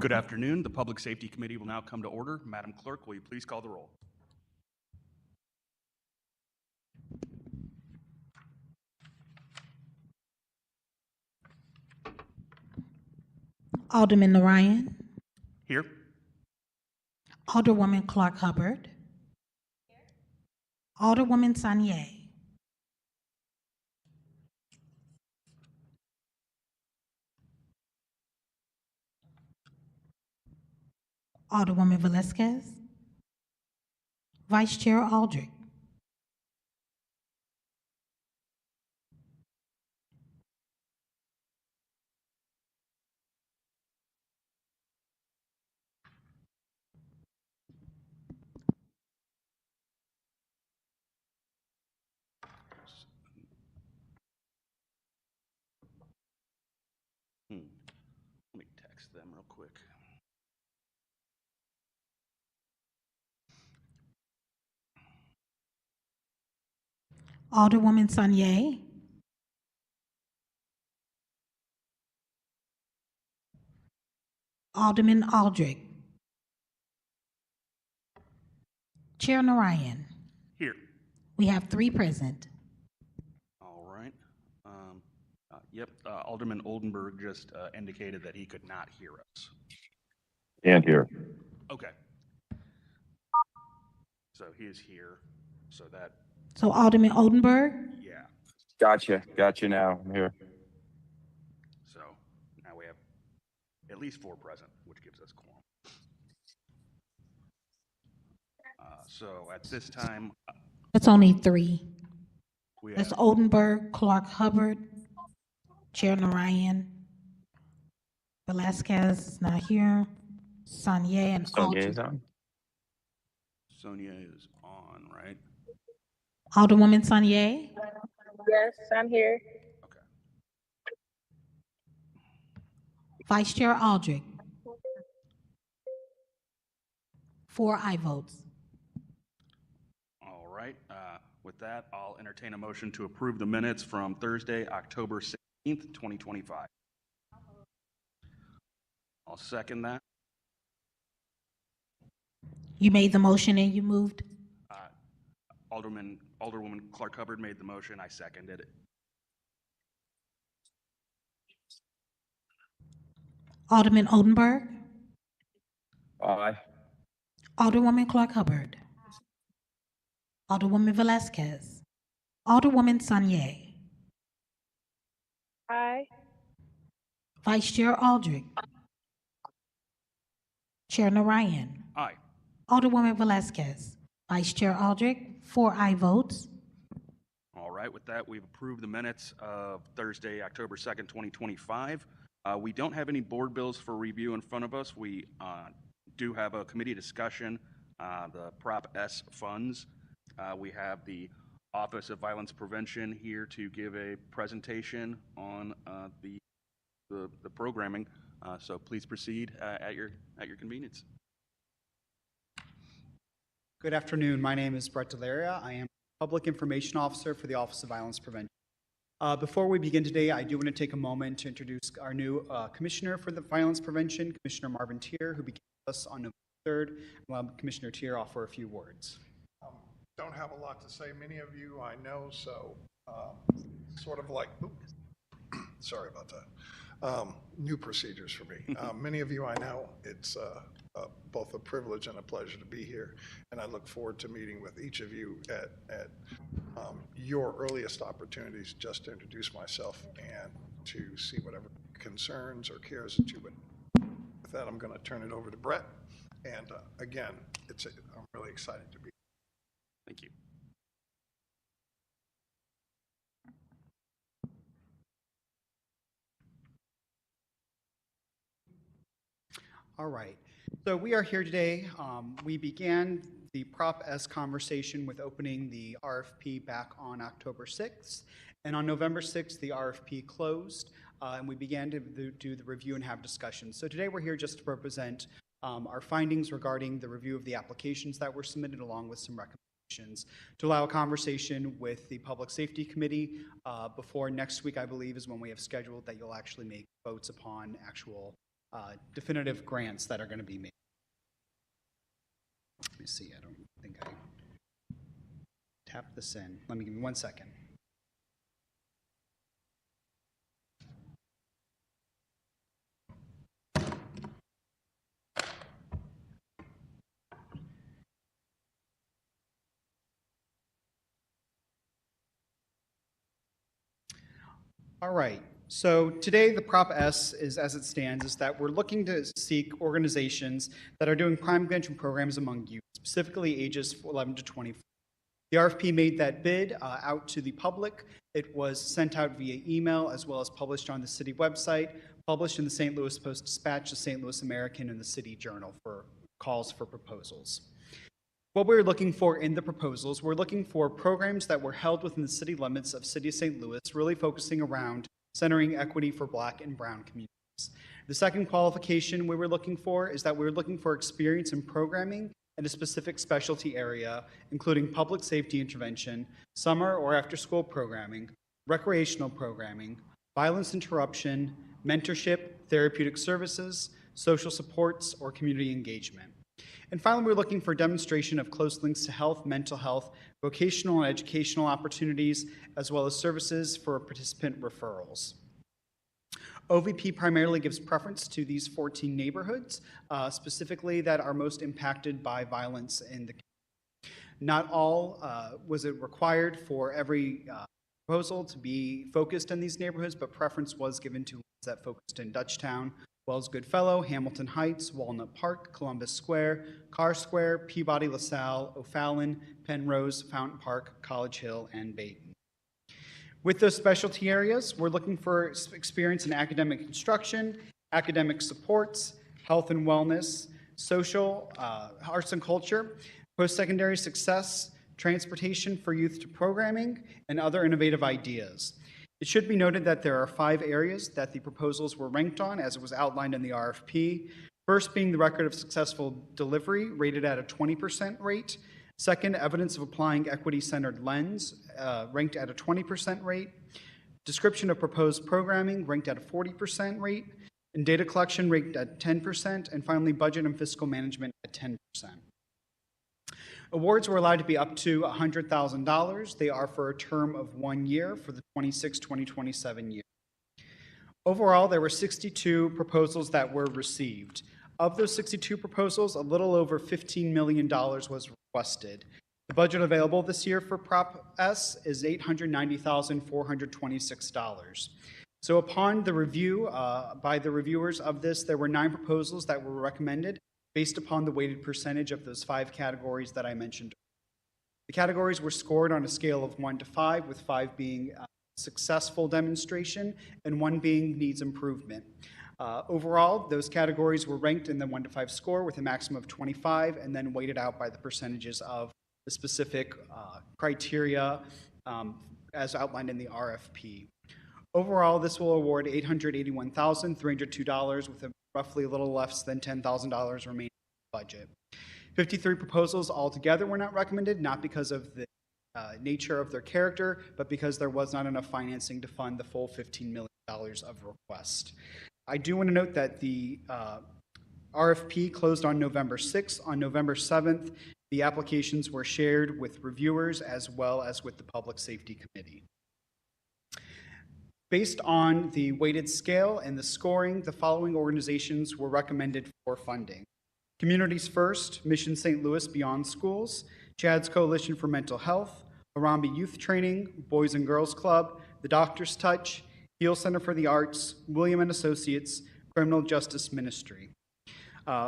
Good afternoon. The Public Safety Committee will now come to order. Madam Clerk, will you please call the roll? Alderman Narayan, Here. Alderwoman Clark Hubbard, Alderwoman Sanier, Alderwoman Velasquez, Vice Chair Aldrich, Let me text them real quick. Alderwoman Sanier, Alderman Aldrich, Chair Narayan. Here. We have 3 present. All right. Yep. Alderman Oldenburg just indicated that he could not hear us. And here. Okay. So he is here. So that, So Alderman Oldenburg, yeah. Gotcha now. I'm here. So now we have at least 4 present, which gives us quorum. So at this time, it's only 3. we That's have Oldenburg, Clark Hubbard, Chair Narayan, Velasquez is not here, Sanier and Sonia is Aldrich. on. Sonia is on, right? Alderwoman Sanier, Yes, I'm here. Okay. Vice Chair Aldrich. 4 aye votes. All right. With that, I'll entertain a motion to approve the minutes from Thursday, October 16th, 2025. I'll second that. You made the motion and you moved? Alderwoman Clark Hubbard made the motion. I seconded it. Alderman Oldenburg, Aye. Alderwoman Clark Hubbard, Alderwoman Velasquez, Alderwoman Sanier, Aye. Vice Chair Aldrich, Chair Narayan, Aye. Alderwoman Velasquez, Vice Chair Aldrich, 4 aye votes. All right. With that, we've approved the minutes of Thursday, October 2nd, 2025. We don't have any board bills for review in front of us. We do have a committee discussion, the Prop S funds. We have the Office of Violence Prevention here to give a presentation on the programming. So please proceed at your convenience. Good afternoon. My name is Brett Delaria. I am Public Information Officer for the Office of Violence Prevention. Before we begin today, I do want to take a moment to introduce our new Commissioner for the Violence Prevention, Commissioner Marvin Tier, who began with us on November 3rd. I'll have Commissioner Tier offer a few words. Don't have a lot to say. Many of you I know, so sort of like, sorry about that. New procedures for me. Many of you I know. It's both a privilege and a pleasure to be here, and I look forward to meeting with each of you at your earliest opportunities just to introduce myself and to see whatever concerns or cares that you would. With that, I'm going to turn it over to Brett, and again, I'm really excited to be here. Thank you. All right. So we are here today. We began the Prop S conversation with opening the RFP back on October 6th. And on November 6th, the RFP closed, and we began to do the review and have discussions. So today we're here just to represent our findings regarding the review of the applications that were submitted, along with some recommendations, to allow a conversation with the Public Safety Committee before next week, I believe, is when we have scheduled that you'll actually make votes upon actual definitive grants that are going to be made. Let me see, I don't think I tapped this in. Let me give me 1 second. All right, so today the Prop S is, as it stands, is that we're looking to seek organizations that are doing crime prevention programs among youth, specifically ages 11 to 24. The RFP made that bid out to the public. It was sent out via email as well as published on the city website, published in the St. Louis Post-Dispatch, the St. Louis American, and the City Journal for calls for proposals. What we're looking for in the proposals, we're looking for programs that were held within the city limits of City of St. Louis, really focusing around centering equity for Black and Brown communities. The second qualification we were looking for is that we were looking for experience in programming in a specific specialty area, including public safety intervention, summer or after-school programming, recreational programming, violence interruption, mentorship, therapeutic services, social supports, or community engagement. And finally, we're looking for demonstration of close links to health, mental health, vocational and educational opportunities, as well as services for participant referrals. OVP primarily gives preference to these 14 neighborhoods, specifically that are most impacted by violence in the community. Not all was it required for every proposal to be focused in these neighborhoods, but preference was given to ones that focused in Dutchtown, Wells Goodfellow, Hamilton Heights, Walnut Park, Columbus Square, Carr Square, Peabody, LaSalle, O'Fallon, Penrose, Fountain Park, College Hill, and Bayton. With those specialty areas, we're looking for experience in academic instruction, academic supports, health and wellness, social, arts and culture, post-secondary success, transportation for youth to programming, and other innovative ideas. It should be noted that there are 5 areas that the proposals were ranked on, as it was outlined in the RFP. First being the record of successful delivery, rated at a 20% rate. Second, evidence of applying equity-centered lens, ranked at a 20% rate. Description of proposed programming, ranked at a 40% rate. And data collection, ranked at 10%. And finally, budget and fiscal management at 10%. Awards were allowed to be up to $100,000. They are for a term of 1 year for the 26-2027 year. Overall, there were 62 proposals that were received. Of those 62 proposals, a little over $15 million was requested. The budget available this year for Prop S is $890,426. So upon the review by the reviewers of this, there were 9 proposals that were recommended based upon the weighted percentage of those 5 categories that I mentioned. The categories were scored on a scale of 1 to 5, with 5 being successful demonstration and 1 being needs improvement. Overall, those categories were ranked in the 1 to 5 score with a maximum of 25, and then weighted out by the percentages of the specific criteria as outlined in the RFP. Overall, this will award $881,302 with a roughly a little less than $10,000 remaining in the budget. 53 proposals altogether were not recommended, not because of the nature of their character, but because there was not enough financing to fund the full $15 million of request. I do want to note that the RFP closed on November 6th. On November 7th, the applications were shared with reviewers as well as with the Public Safety Committee. Based on the weighted scale and the scoring, the following organizations were recommended for funding: Communities First, Mission St. Louis Beyond Schools, Chad's Coalition for Mental Health, Harambee Youth Training, Boys and Girls Club, The Doctor's Touch, Heal Center for the Arts, William & Associates, Criminal Justice Ministry.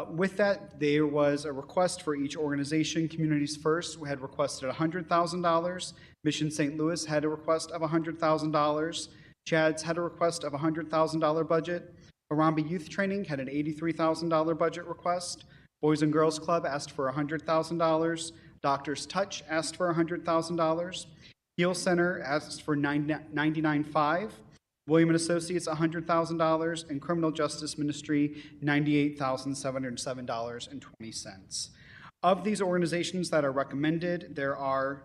With that, there was a request for each organization. Communities First had requested $100,000. Mission St. Louis had a request of $100,000. Chad's had a request of a $100,000 budget. Harambee Youth Training had an $83,000 budget request. Boys and Girls Club asked for $100,000. Doctor's Touch asked for $100,000. Heal Center asked for $99,500. William & Associates, $100,000, and Criminal Justice Ministry, $98,707.20. Of these organizations that are recommended, there are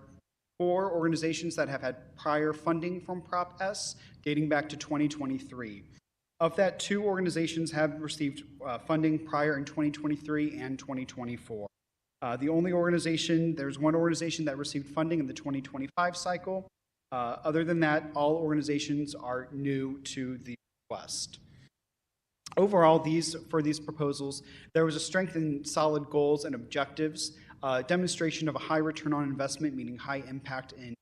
4 organizations that have had prior funding from Prop S dating back to 2023. Of that, 2 organizations have received funding prior in 2023 and 2024. The only organization, there's one organization that received funding in the 2025 cycle. Other than that, all organizations are new to the request. Overall, for these proposals, there was a strength in solid goals and objectives, demonstration of a high return on investment, meaning high impact in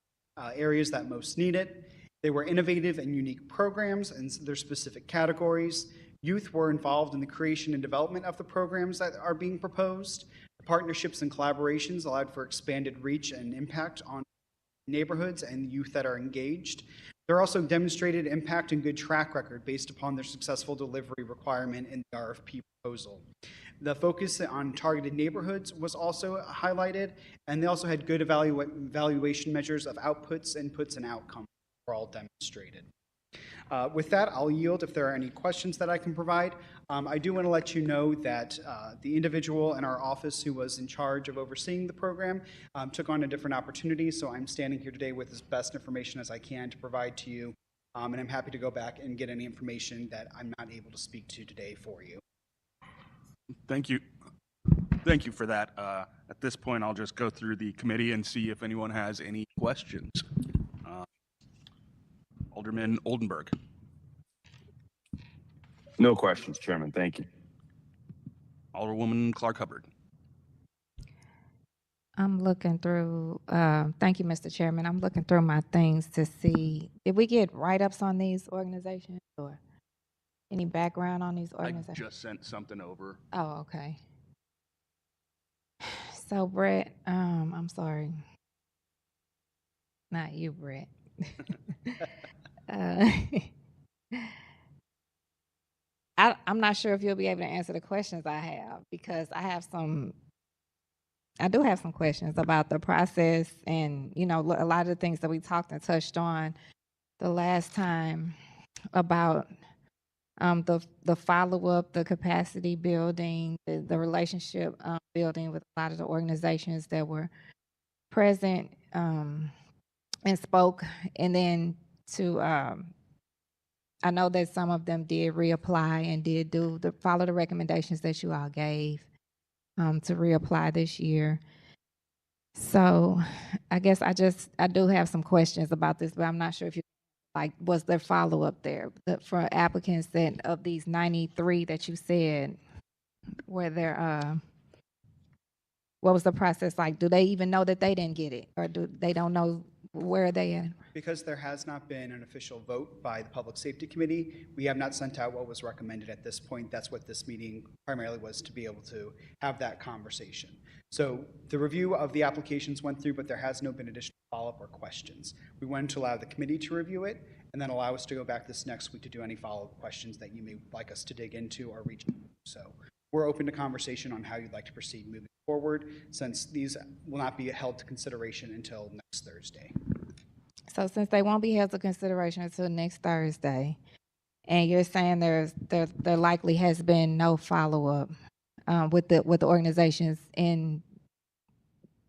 areas that most need it. They were innovative and unique programs in their specific categories. Youth were involved in the creation and development of the programs that are being proposed. Partnerships and collaborations allowed for expanded reach and impact on neighborhoods and youth that are engaged. There also demonstrated impact and good track record based upon their successful delivery requirement in the RFP proposal. The focus on targeted neighborhoods was also highlighted, and they also had good evaluation measures of outputs, inputs, and outcomes were all demonstrated. With that, I'll yield if there are any questions that I can provide. I do want to let you know that the individual in our office who was in charge of overseeing the program took on a different opportunity, so I'm standing here today with as best information as I can to provide to you, and I'm happy to go back and get any information that I'm not able to speak to today for you. Thank you. Thank you for that. At this point, I'll just go through the committee and see if anyone has any questions. Alderman Oldenburg. No questions, Chairman. Thank you. Alderwoman Clark Hubbard. I'm looking through, thank you, Mr. Chairman. I'm looking through my things to see, did we get write-ups on these organizations or any background on these I organizations? just sent something over. Oh, okay. So Brett, I'm sorry. Not you, Brett. I'm not sure if you'll be able to answer the questions I have because I do have some questions about the process and, you know, a lot of the things that we talked and touched on the last time about the follow-up, the capacity building, the relationship building with a lot of the organizations that were present and spoke, and then to I know that some of them did reapply and did follow the recommendations that you all gave to reapply this year. So I guess I do have some questions about this, but I'm not sure if you was there follow-up there for applicants that of these 93 that you said, were there what was the process like? Do they even know that they didn't get it, or do they don't know where they at? Because there has not been an official vote by the Public Safety Committee, we have not sent out what was recommended at this point. That's what this meeting primarily was, to be able to have that conversation. So the review of the applications went through, but there has no been additional follow-up or questions. We wanted to allow the committee to review it and then allow us to go back this next week to do any follow-up questions that you may like us to dig into or reach. So we're open to conversation on how you'd like to proceed moving forward, since these will not be held to consideration until next Thursday. So since they won't be held to consideration until next Thursday, and you're saying there likely has been no follow-up with the organizations in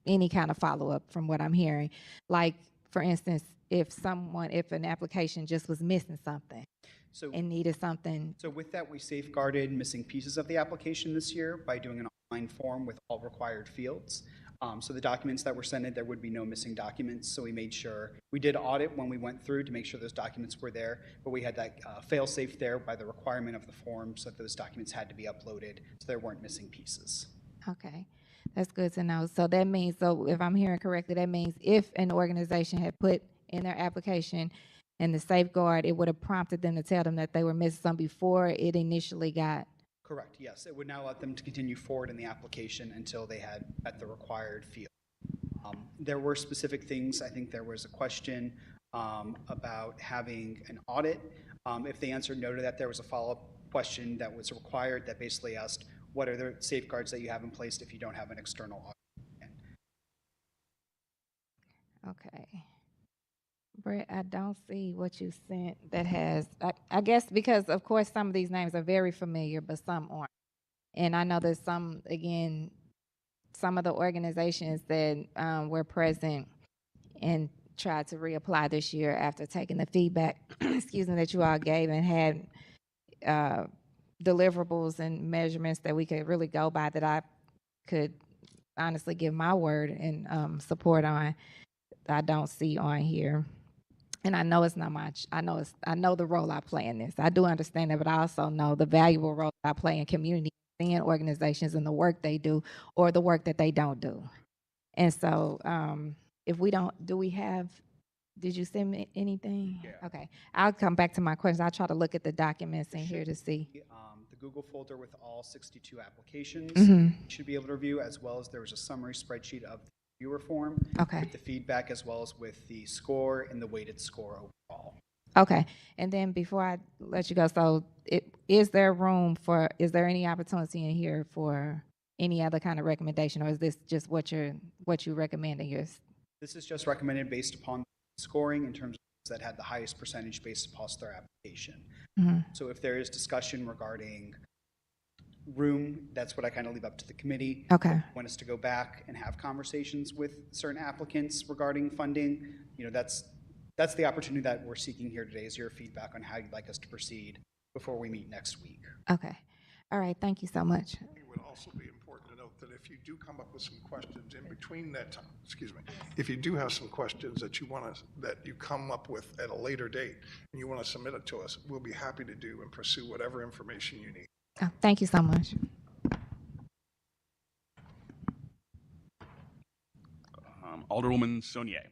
any kind of follow-up from what I'm hearing, like for instance, if an application just was missing something and needed something. So with that, we safeguarded missing pieces of the application this year by doing an online form with all required fields. So the documents that were sent in, there would be no missing documents. So we made sure, we did audit when we went through to make sure those documents were there, but we had that fail-safe there by the requirement of the form, so that those documents had to be uploaded, so there weren't missing pieces. Okay, that's good to know. So that means, so if I'm hearing correctly, that means if an organization had put in their application and the safeguard, it would have prompted them to tell them that they were missing some before it initially got. Correct, yes. It would now let them to continue forward in the application until they had at the required field. There were specific things. I think there was a question about having an audit. If they answered no to that, there was a follow-up question that was required that basically asked, what are the safeguards that you have in place if you don't have an external audit? Okay. Brett, I don't see what you sent that has, I guess because of course some of these names are very familiar, but some aren't. And I know that some of the organizations that were present and tried to reapply this year after taking the feedback, excuse me, that you all gave and had deliverables and measurements that we could really go by that I could honestly give my word and support on, I don't see on here. And I know it's not much. I know the role I play in this. I do understand that, but I also know the valuable role I play in community and organizations and the work they do or the work that they don't do. And so if we don't, did you send me anything? Yeah. Okay, I'll come back to my questions. I'll try to look at the documents in here to see. The Google folder with all 62 applications, Mhm. you should be able to review, as well as there was a summary spreadsheet of the viewer form Okay. with the feedback, as well as with the score and the weighted score overall. Okay, and then before I let you go, so is there any opportunity in here for any other kind of recommendation, or is this just what you recommend in yours? This is just recommended based upon scoring in terms of those that had the highest percentage based upon their application. Mhm. So if there is discussion regarding room, that's what I kind of leave up to the committee. Okay, Want us to go back and have conversations with certain applicants regarding funding, that's the opportunity that we're seeking here today, is your feedback on how you'd like us to proceed before we meet next week. okay. All right, thank you so much. It would also be important to note that if you do come up with some questions in between that time, if you do have some questions that you come up with at a later date and you want to submit it to us, we'll be happy to do and pursue whatever information you need. Oh, thank you so much. Alderwoman Saunier.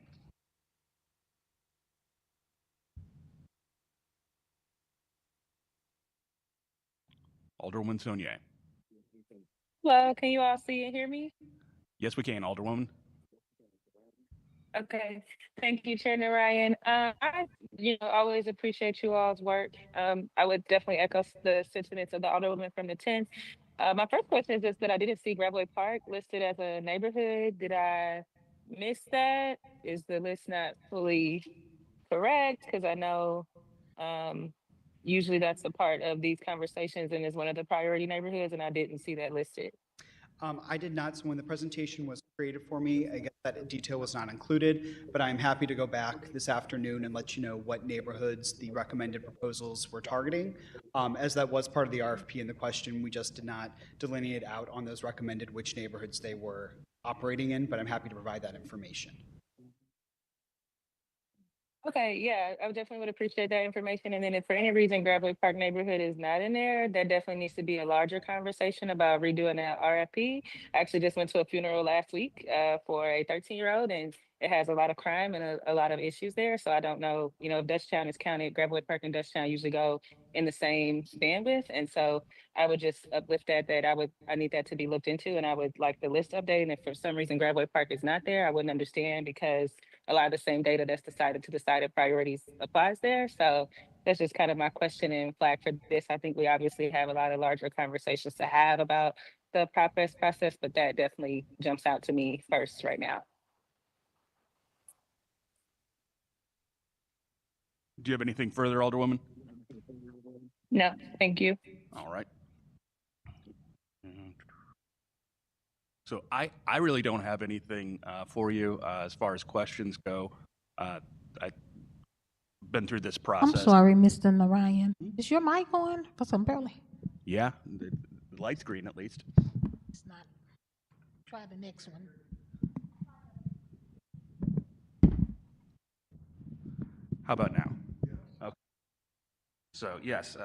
Alderwoman Saunier. Hello, can you all see and hear me? Yes, we can, Alderwoman. Okay, thank you, Chairman Ryan. I, always appreciate you all's work. I would definitely echo the sentiments of the Alderwoman from the 10th. My first question is just that I didn't see Gravois Park listed as a neighborhood. Did I miss that? Is the list not fully correct? Because I know usually that's a part of these conversations and is one of the priority neighborhoods, and I didn't see that listed. I did not, so when the presentation was created for me, I guess that detail was not included, but I'm happy to go back this afternoon and let you know what neighborhoods the recommended proposals were targeting. As that was part of the RFP and the question, we just did not delineate out on those recommended which neighborhoods they were operating in, but I'm happy to provide that information. Okay, yeah, I definitely would appreciate that information. And then if for any reason Gravois Park neighborhood is not in there, that definitely needs to be a larger conversation about redoing that RFP. I actually just went to a funeral last week for a 13-year-old, and it has a lot of crime and a lot of issues there. So I don't know, if Dutchtown is counted, Gravois Park and Dutchtown usually go in the same bandwidth. And so I would just uplift that I need that to be looked into, and I would like the list updated. And if for some reason Gravois Park is not there, I wouldn't understand, because a lot of the same data that's decided to decided priorities applies there. So that's just kind of my question and flag for this. I think we obviously have a lot of larger conversations to have about the process, but that definitely jumps out to me first right now. Do you have anything further, Alderwoman? No, thank you. All right. So I really don't have anything for you as far as questions go. I've been through this I'm process. sorry, Mr. Narayan. Is your mic on? Because I'm barely. Yeah, the light's green at least. It's not. Try the next one. How about now? Okay. So yes,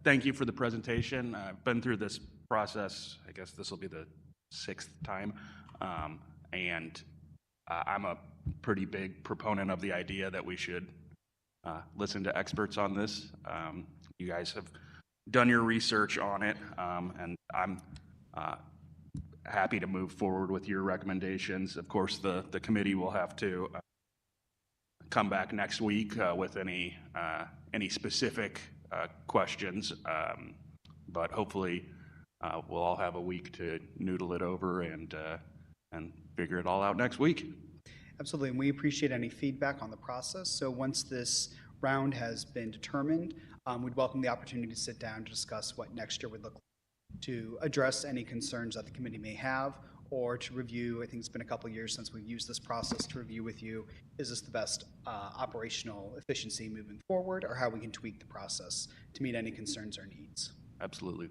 thank you for the presentation. I've been through this process. I guess this will be the 6th time. And I'm a pretty big proponent of the idea that we should listen to experts on this. You guys have done your research on it, and I'm happy to move forward with your recommendations. Of course, the committee will have to come back next week with any specific questions, but hopefully we'll all have a week to noodle it over and figure it all out next week. Absolutely, and we appreciate any feedback on the process. So once this round has been determined, we'd welcome the opportunity to sit down to discuss what next year would look like to address any concerns that the committee may have, or to review, I think it's been a couple years since we've used this process to review with you, is this the best operational efficiency moving forward, or how we can tweak the process to meet any concerns or needs? Absolutely.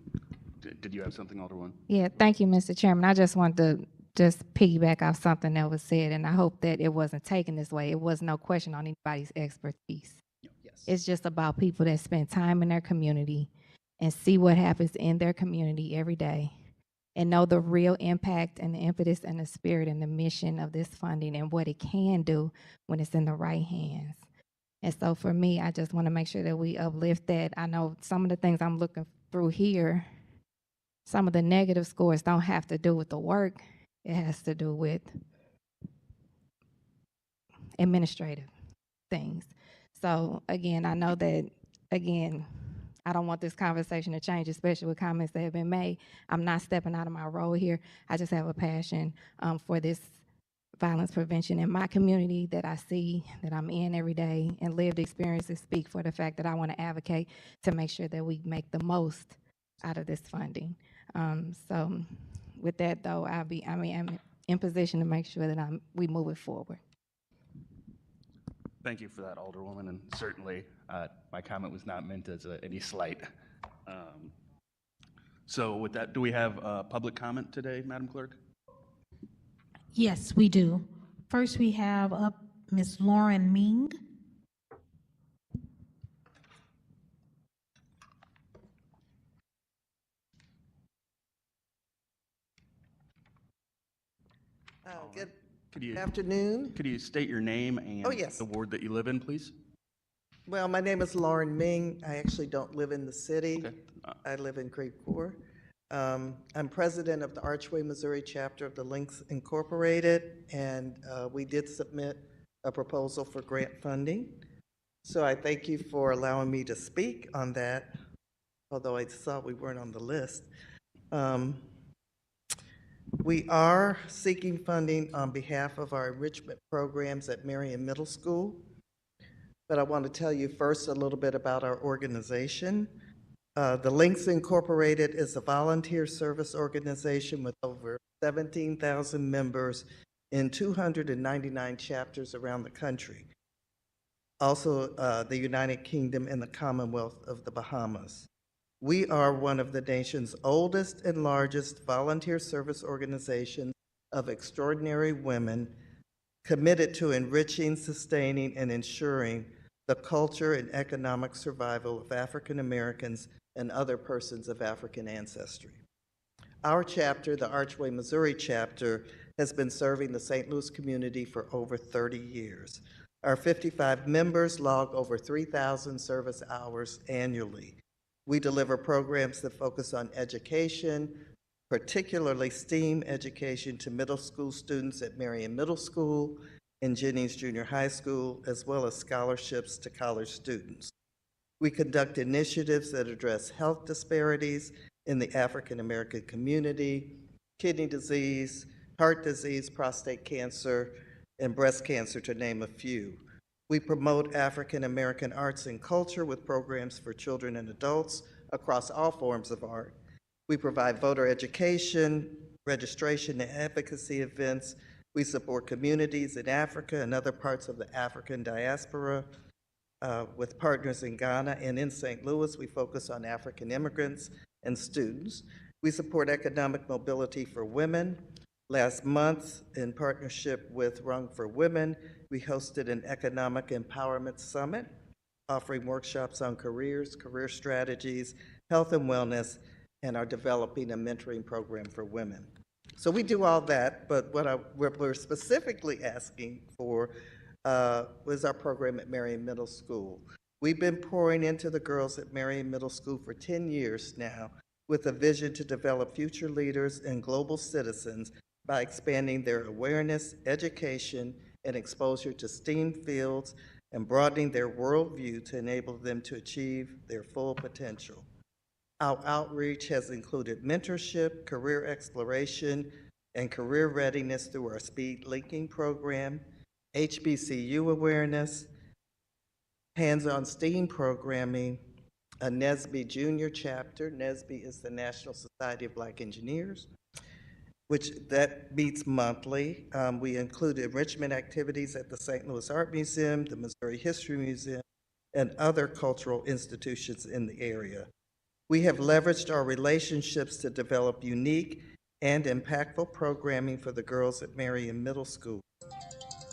Did you have something, Alderwoman? Yeah, thank you, Mr. Chairman. I just wanted to just piggyback off something that was said, and I hope that it wasn't taken this way. It was no question on anybody's expertise. Yes. It's just about people that spend time in their community and see what happens in their community every day and know the real impact and the impetus and the spirit and the mission of this funding and what it can do when it's in the right hands. And so for me, I just want to make sure that we uplift that. I know some of the things I'm looking through here, some of the negative scores don't have to do with the work. It has to do with administrative things. So again, I know that, again, I don't want this conversation to change, especially with comments that have been made. I'm not stepping out of my role here. I just have a passion for this violence prevention in my community that I see, that I'm in every day, and lived experiences speak for the fact that I want to advocate to make sure that we make the most out of this funding. So with that though, I'm in position to make sure that we move it forward. Thank you for that, Alderwoman, and certainly my comment was not meant as any slight. So with that, do we have public comment today, Madam Clerk? Yes, we do. First, we have up Ms. Lauren Ming. Good Could you, afternoon. could you state your name and Oh, yes. the ward that you live in, please? Well, my name is Lauren Ming. I actually don't live in the city. Okay. I live in Creve Coeur. I'm president of the Archway, Missouri chapter of the Links Incorporated, and we did submit a proposal for grant funding. So I thank you for allowing me to speak on that, although I saw we weren't on the list. We are seeking funding on behalf of our enrichment programs at Marion Middle School. But I want to tell you first a little bit about our organization. The Links Incorporated is a volunteer service organization with over 17,000 members in 299 chapters around the country. Also, the United Kingdom and the Commonwealth of the Bahamas. We are one of the nation's oldest and largest volunteer service organizations of extraordinary women committed to enriching, sustaining, and ensuring the culture and economic survival of African Americans and other persons of African ancestry. Our chapter, the Archway, Missouri chapter, has been serving the St. Louis community for over 30 years. Our 55 members log over 3,000 service hours annually. We deliver programs that focus on education, particularly STEAM education to middle school students at Marion Middle School and Jennings Junior High School, as well as scholarships to college students. We conduct initiatives that address health disparities in the African American community, kidney disease, heart disease, prostate cancer, and breast cancer, to name a few. We promote African American arts and culture with programs for children and adults across all forms of art. We provide voter education, registration, and advocacy events. We support communities in Africa and other parts of the African diaspora with partners in Ghana, and in St. Louis, we focus on African immigrants and students. We support economic mobility for women. Last month, in partnership with Rung for Women, we hosted an economic empowerment summit, offering workshops on careers, career strategies, health and wellness, and are developing a mentoring program for women. So we do all that, but what we're specifically asking for was our program at Marion Middle School. We've been pouring into the girls at Marion Middle School for 10 years now with a vision to develop future leaders and global citizens by expanding their awareness, education, and exposure to STEAM fields and broadening their worldview to enable them to achieve their full potential. Our outreach has included mentorship, career exploration, and career readiness through our Speed Linking program, HBCU awareness, hands-on STEAM programming, a NSBE Junior chapter. NSBE is the National Society of Black Engineers. which that meets monthly. We include enrichment activities at the St. Louis Art Museum, the Missouri History Museum, and other cultural institutions in the area. We have leveraged our relationships to develop unique and impactful programming for the girls at Marion Middle School.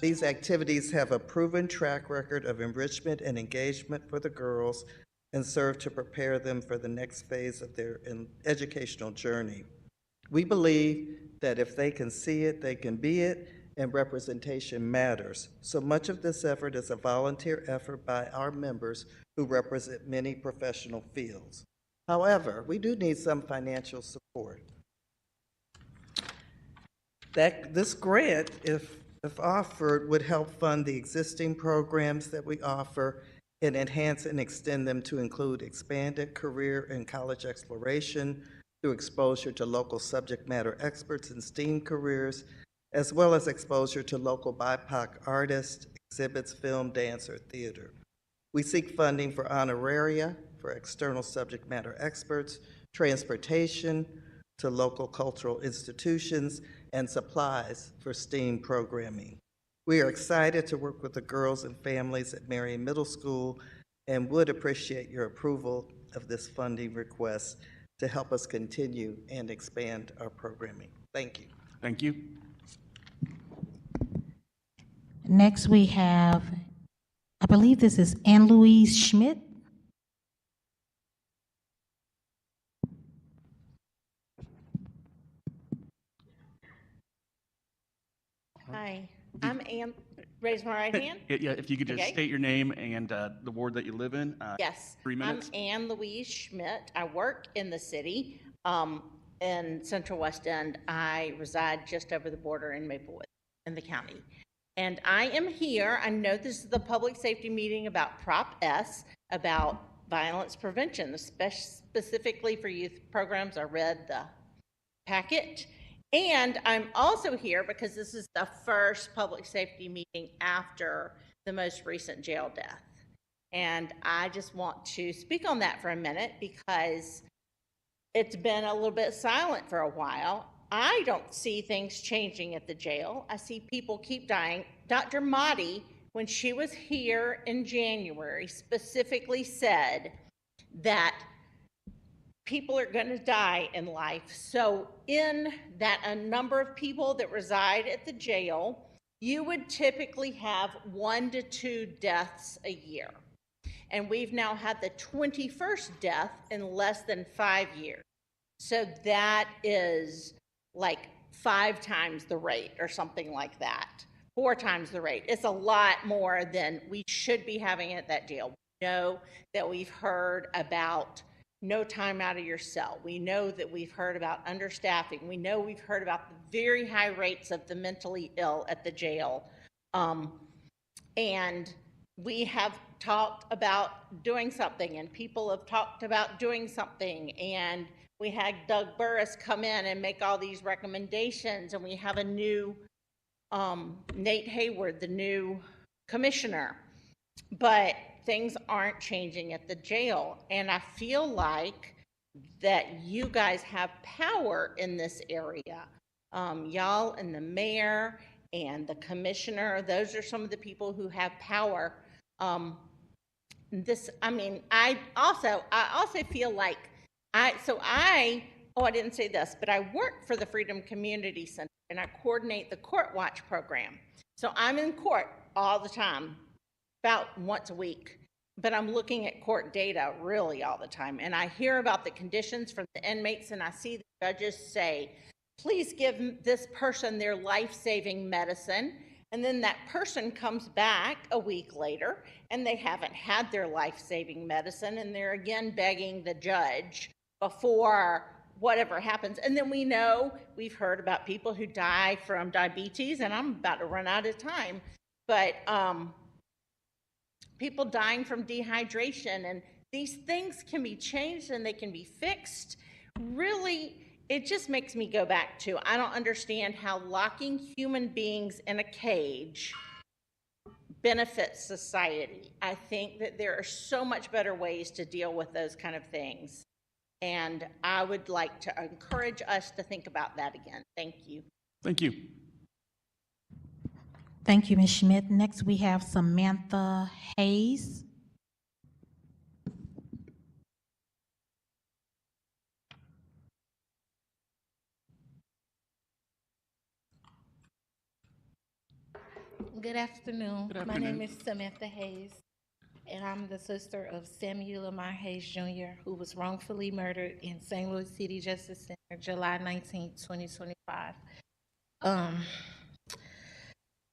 These activities have a proven track record of enrichment and engagement for the girls and serve to prepare them for the next phase of their educational journey. We believe that if they can see it, they can be it, and representation matters. So much of this effort is a volunteer effort by our members who represent many professional fields. However, we do need some financial support. This grant, if offered, would help fund the existing programs that we offer and enhance and extend them to include expanded career and college exploration through exposure to local subject matter experts in STEAM careers, as well as exposure to local BIPOC artists, exhibits, film, dance, or theater. We seek funding for honoraria for external subject matter experts, transportation to local cultural institutions, and supplies for STEAM programming. We are excited to work with the girls and families at Marion Middle School and would appreciate your approval of this funding request to help us continue and expand our programming. Thank you. Thank you. Next, we have, I believe this is Anne Louise Schmidt. Hi, I'm Ann, raise my right hand. Yeah, if you could just Okay. state your name and the ward that you live in. Yes. 3 minutes. I'm Ann Louise Schmidt. I work in the city, in Central West End. I reside just over the border in Maplewood, in the county. And I am here, I know this is the public safety meeting about Prop S, about violence prevention, specifically for youth programs. I read the packet. And I'm also here because this is the first public safety meeting after the most recent jail death. And I just want to speak on that for a minute because it's been a little bit silent for a while. I don't see things changing at the jail. I see people keep dying. Dr. Motti, when she was here in January, specifically said that people are going to die in life. So in that, a number of people that reside at the jail, you would typically have 1 to 2 deaths a year. And we've now had the 21st death in less than 5 years. So that is like 5 times the rate or something like that, 4 times the rate. It's a lot more than we should be having at that jail. We know that we've heard about no time out of your cell. We know that we've heard about understaffing. We know we've heard about the very high rates of the mentally ill at the jail. And we have talked about doing something, and people have talked about doing something. And we had Doug Burris come in and make all these recommendations, and we have a new Nate Hayward, the new commissioner. But things aren't changing at the jail. And I feel like that you guys have power in this area. Y'all and the mayor and the commissioner, those are some of the people who have power. I also feel like I didn't say this, but I work for the Freedom Community Center and I coordinate the Court Watch program. So I'm in court all the time, about once a week, but I'm looking at court data really all the time. And I hear about the conditions from the inmates, and I see the judges say, please give this person their life-saving medicine. And then that person comes back a week later and they haven't had their life-saving medicine, and they're again begging the judge before whatever happens. And then we've heard about people who die from diabetes, and I'm about to run out of time, but people dying from dehydration, and these things can be changed and they can be fixed. Really, it just makes me go back to, I don't understand how locking human beings in a cage benefits society. I think that there are so much better ways to deal with those kind of things. And I would like to encourage us to think about that again. Thank you. Thank you. Thank you, Ms. Schmidt. Next, we have Samantha Hayes. Good afternoon. Good My name afternoon. is Samantha Hayes, and I'm the sister of Samuel Lamar Hayes Jr., who was wrongfully murdered in St. Louis City Justice Center, July 19, 2025.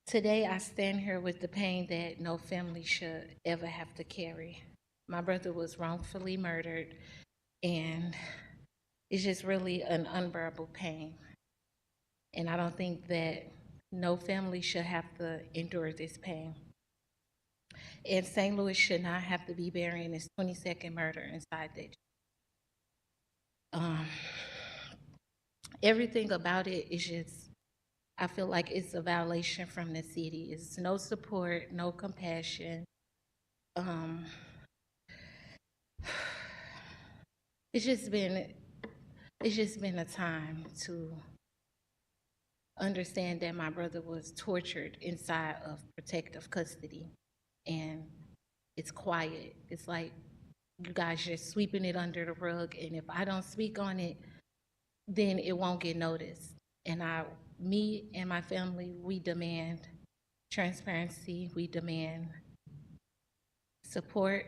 Today, I stand here with the pain that no family should ever have to carry. My brother was wrongfully murdered, and it's just really an unbearable pain. And I don't think that no family should have to endure this pain. And St. Louis should not have to be burying his 22nd murder inside that. Everything about it is just, I feel like it's a violation from the city. It's no support, no compassion. It's just been a time to understand that my brother was tortured inside of protective custody, and it's quiet. It's like you guys just sweeping it under the rug, and if I don't speak on it, then it won't get noticed. And me and my family, we demand transparency, we demand support,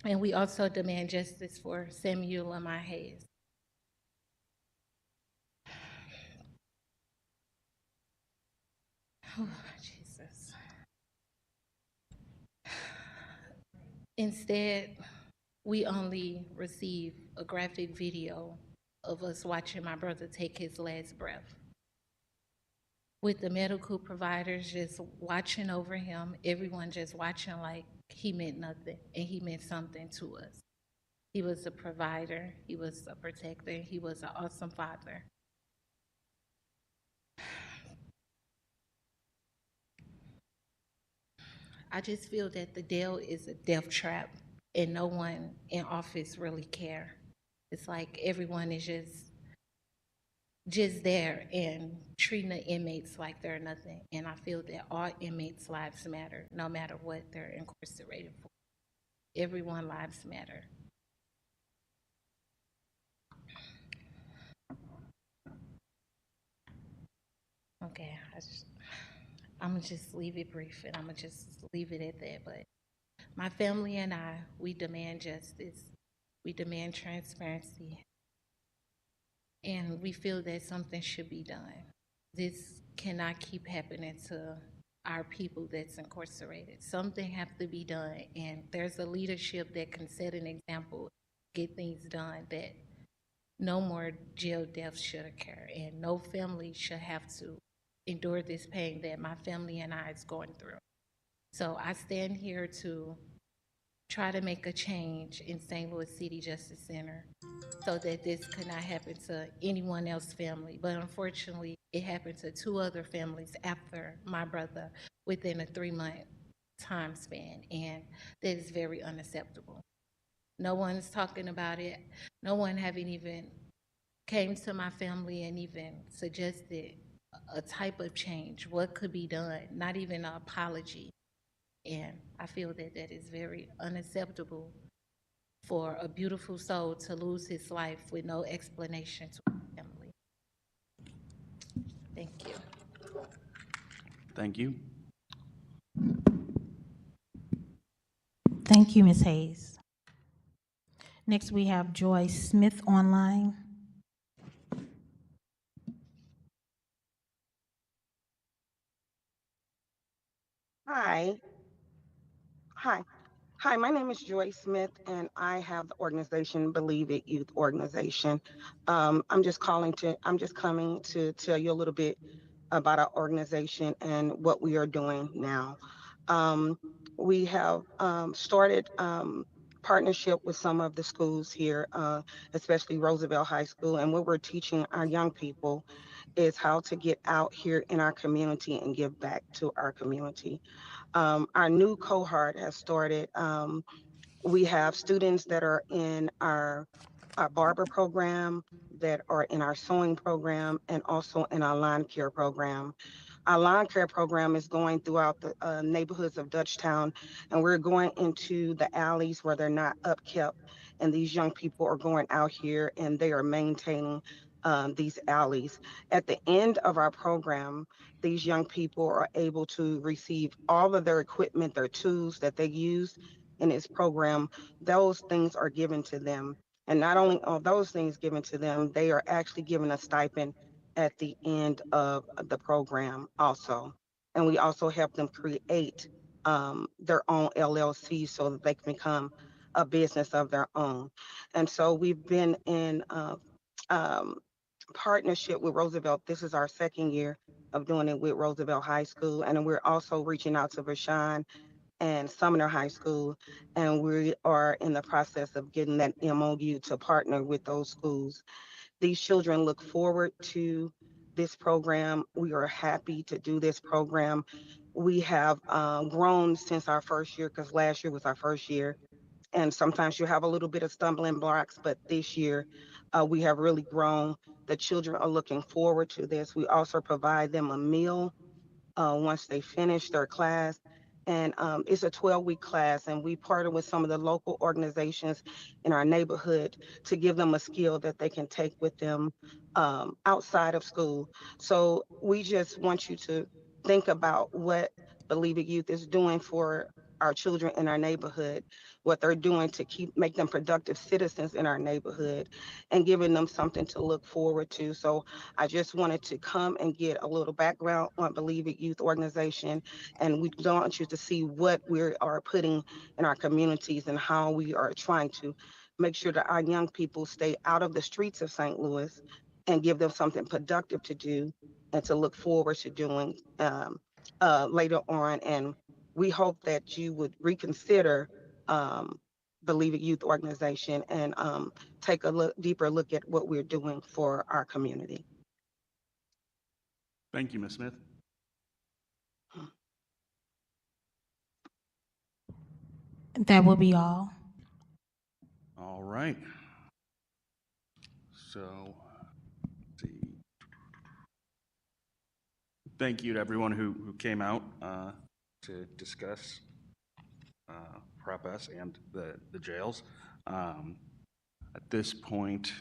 and we also demand justice for Samuel Lamar Hayes. Oh, Jesus. Instead, we only receive a graphic video of us watching my brother take his last breath, with the medical providers just watching over him, everyone just watching like he meant nothing, and he meant something to us. He was a provider, he was a protector, he was an awesome father. I just feel that the Dale is a death trap, and no one in office really care. It's like everyone is just there and treating the inmates like they're nothing. And I feel that all inmates' lives matter, no matter what they're incarcerated for. Everyone's lives matter. Okay, I'm gonna just leave it brief, and I'm gonna just leave it at that. But my family and I, we demand justice. We demand transparency. And we feel that something should be done. This cannot keep happening to our people that's incarcerated. Something has to be done, and there's a leadership that can set an example, get things done, that no more jail deaths should occur, and no family should have to endure this pain that my family and I is going through. So I stand here to try to make a change in St. Louis City Justice Center so that this could not happen to anyone else's family. But unfortunately, it happened to 2 other families after my brother within a 3-month time span, and that is very unacceptable. No one is talking about it. No one haven't even came to my family and even suggested a type of change, what could be done, not even an apology. And I feel that that is very unacceptable for a beautiful soul to lose his life with no explanation to his family. Thank you. Thank you. Thank you, Ms. Hayes. Next, we have Joy Smith online. Hi. Hi. Hi, my name is Joy Smith, and I have the organization Believe It Youth Organization. I'm just coming to tell you a little bit about our organization and what we are doing now. We have started partnership with some of the schools here, especially Roosevelt High School, and what we're teaching our young people is how to get out here in our community and give back to our community. Our new cohort has started We have students that are in our barber program, that are in our sewing program, and also in our lawn care program. Our lawn care program is going throughout the neighborhoods of Dutchtown, and we're going into the alleys where they're not upkept. And these young people are going out here and they are maintaining these alleys. At the end of our program, these young people are able to receive all of their equipment, their tools that they use in this program. Those things are given to them. And not only are those things given to them, they are actually given a stipend at the end of the program also. And we also help them create their own LLC so that they can become a business of their own. And so we've been in um, partnership with Roosevelt. This is our second year of doing it with Roosevelt High School. And we're also reaching out to Vashon and Sumner High School. And we are in the process of getting that MOU to partner with those schools. These children look forward to this program. We are happy to do this program. We have grown since our first year, because last year was our first year. And sometimes you have a little bit of stumbling blocks, but this year we have really grown. The children are looking forward to this. We also provide them a meal once they finish their class. And it's a 12-week class, and we partner with some of the local organizations in our neighborhood to give them a skill that they can take with them outside of school. So we just want you to think about what Believe It Youth is doing for our children in our neighborhood, what they're doing to make them productive citizens in our neighborhood, and giving them something to look forward to. So I just wanted to come and get a little background on Believe It Youth Organization, and we want you to see what we are putting in our communities and how we are trying to make sure that our young people stay out of the streets of St. Louis and give them something productive to do and to look forward to doing later on. And we hope that you would reconsider Believe It Youth Organization and take a deeper look at what we're doing for our community. Thank you, Ms. Smith. That will be all. All right. So, let's see. Thank you to everyone who came out to discuss Prop S and the jails. At this point,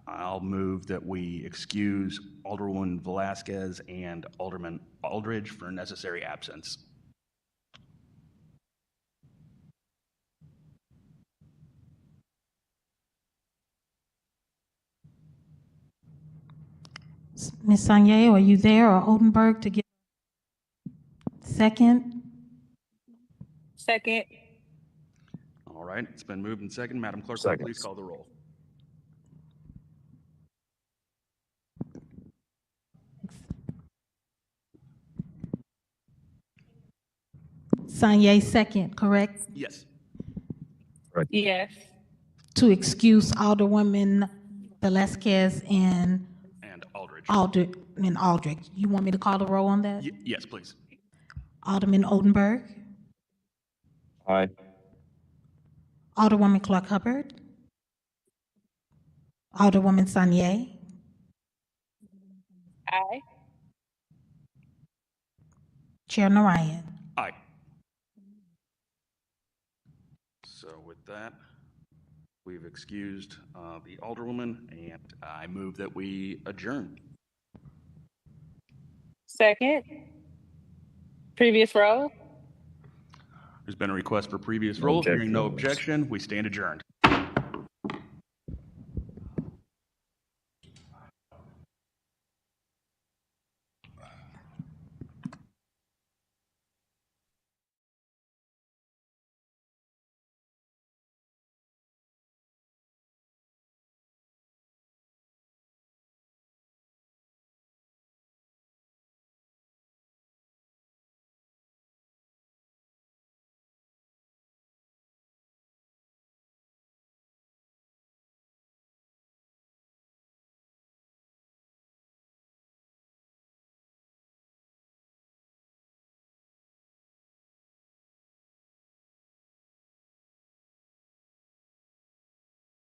I'll move that we excuse Alderwoman Velasquez and Alderman Aldridge for necessary absence. Ms. Sanye, are you there, or Oldenburg to give second? Second. All right, it's been moved and second. Madam Clerk, Second. please call the roll. Sanye, second, correct? Yes. Yes. To excuse Alderwoman Velasquez and Aldridge. Alderman Aldrich. You want me to call the roll on that? Yes, please. Alderman Oldenburg, Aye. Alderwoman Clark Hubbard, Alderwoman Sanye, Aye. Chair Narayan. Aye. So with that, we've excused the Alderwoman, and I move that we adjourn. Second. Previous row. There's been a request for previous No roll. Hearing no objection. objection, we stand adjourned.